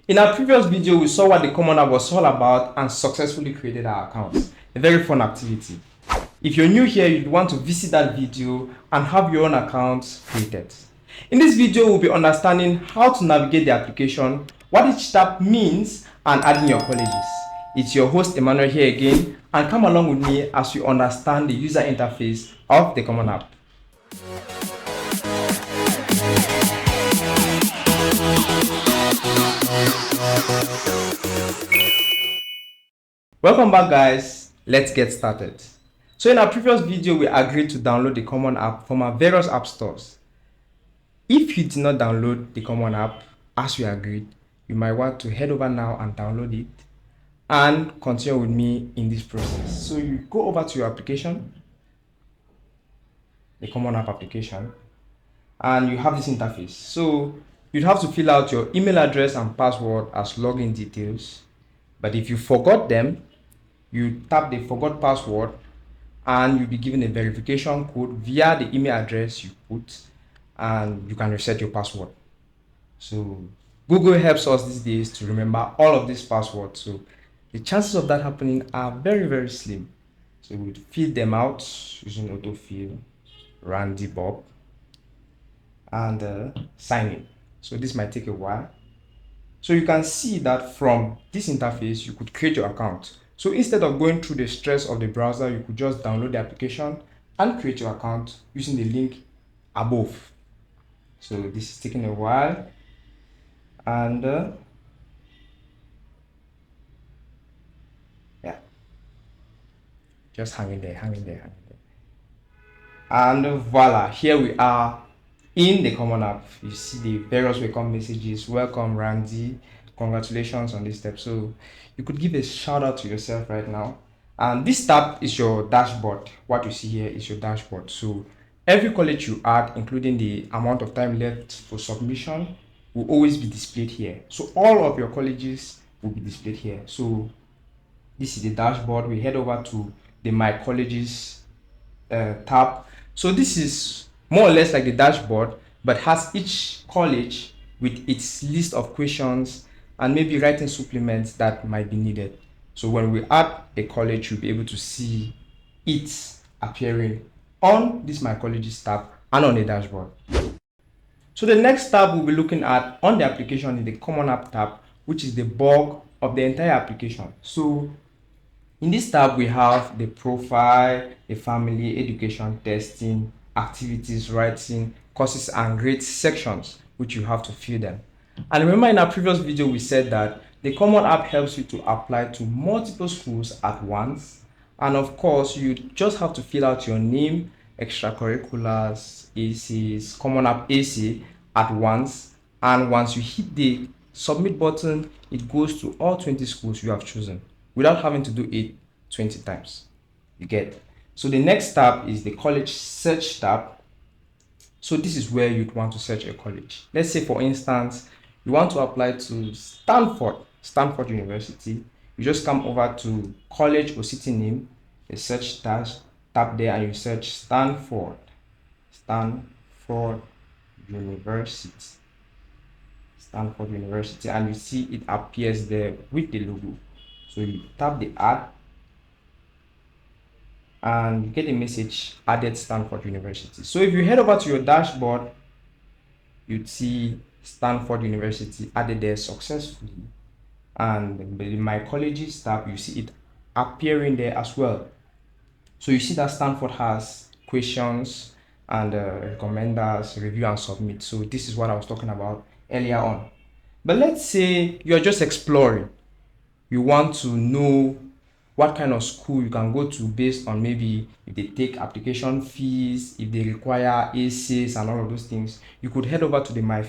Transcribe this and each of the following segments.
In our previous video, we saw what the Commonapp was all about and successfully created our accounts. A very fun activity. If you're new here, you'd want to visit that video and have your own accounts created. In this video, we'll be understanding how to navigate the application, what each tab means, and adding your colleges. It's your host Emmanuel here again, and come along with me as we understand the user interface of the Commonapp. Welcome back, guys. Let's get started. So in our previous video, we agreed to download the Commonapp from our various app stores. If you did not download the Commonapp as we agreed, you might want to head over now and download it and continue with me in this process. So you go over to your application, the Commonapp application, and you have this interface. So you'd have to fill out your email address and password as login details. But if you forgot them, you tap the forgot password and you'll be given a verification code via the email address you put, and you can reset your password. So Google helps us these days to remember all of these passwords. So the chances of that happening are very, very slim. So we'll fill them out using autofill, Randy Bob, and sign in. So this might take a while. So you can see that from this interface, you could create your account. So instead of going through the stress of the browser, you could just download the application and create your account using the link above. So this is taking a while, and yeah, just hang in there. And voila, here we are in the Commonapp. You see the various welcome messages. Welcome, Randy. Congratulations on this step. So you could give a shout out to yourself right now. And this tab is your dashboard. What you see here is your dashboard. So every college you add, including the amount of time left for submission, will always be displayed here. So all of your colleges will be displayed here. So this is the dashboard. We head over to the My Colleges tab. So this is more or less like the dashboard, but has each college with its list of questions and maybe writing supplements that might be needed. So when we add a college, you'll be able to see it appearing on this My Colleges tab and on the dashboard. So the next tab we'll be looking at on the application is the Commonapp tab, which is the bulk of the entire application. So in this tab, we have the profile, the family, education, testing, activities, writing, courses, and grades sections, which you have to fill them. And remember, in our previous video, we said that the Commonapp helps you to apply to multiple schools at once. And of course, you just have to fill out your name, extracurriculars, ACs, Commonapp AC at once. And once you hit the submit button, it goes to all 20 schools you have chosen without having to do it 20 times. You get. So the next tab is the college search tab. So this is where you'd want to search a college. Let's say, for instance, you want to apply to Stanford University. You just come over to college or city name, the search tab there, and you search Stanford University. Stanford University, and you see it appears there with the logo. So you tap the add and you get a message, added Stanford University. So if you head over to your dashboard, you'd see Stanford University added there successfully. And in My Colleges tab, you see it appearing there as well. So you see that Stanford has questions and recommenders, review and submit. So this is what I was talking about earlier on. But let's say you're just exploring. You want to know what kind of school you can go to based on maybe if they take application fees, if they require ACs and all of those things. You could head over to the more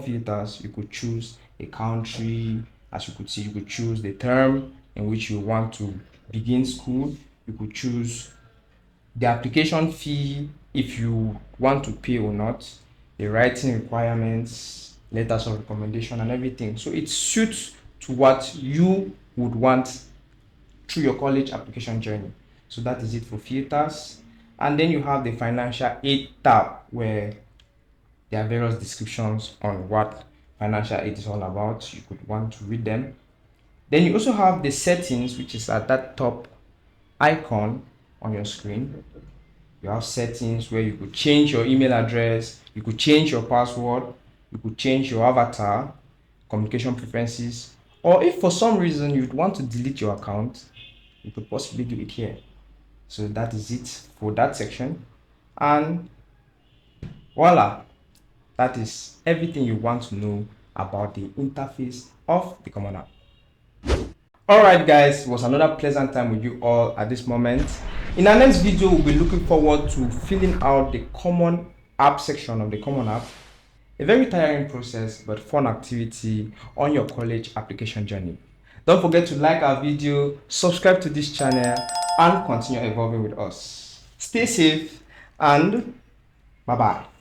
filters. You could choose a country. As you could see, you could choose the term in which you want to begin school. You could choose the application fee, if you want to pay or not, the writing requirements, letters of recommendation, and everything. So it suits to what you would want through your college application journey. So that is it for filters. And then you have the financial aid tab, where there are various descriptions on what financial aid is all about. You could want to read them. Then you also have the settings, which is at that top icon on your screen. You have settings where you could change your email address, you could change your password, you could change your avatar, communication preferences, or if for some reason you'd want to delete your account, you could possibly do it here. So that is it for that section. And voila, that is everything you want to know about the interface of the Commonapp. Alright guys, it was another pleasant time with you all at this moment. In our next video, we'll be looking forward to filling out the common app section of the Commonapp. A very tiring process but fun activity on your college application journey. Don't forget to like our video, subscribe to this channel, and continue evolving with us. Stay safe and bye bye.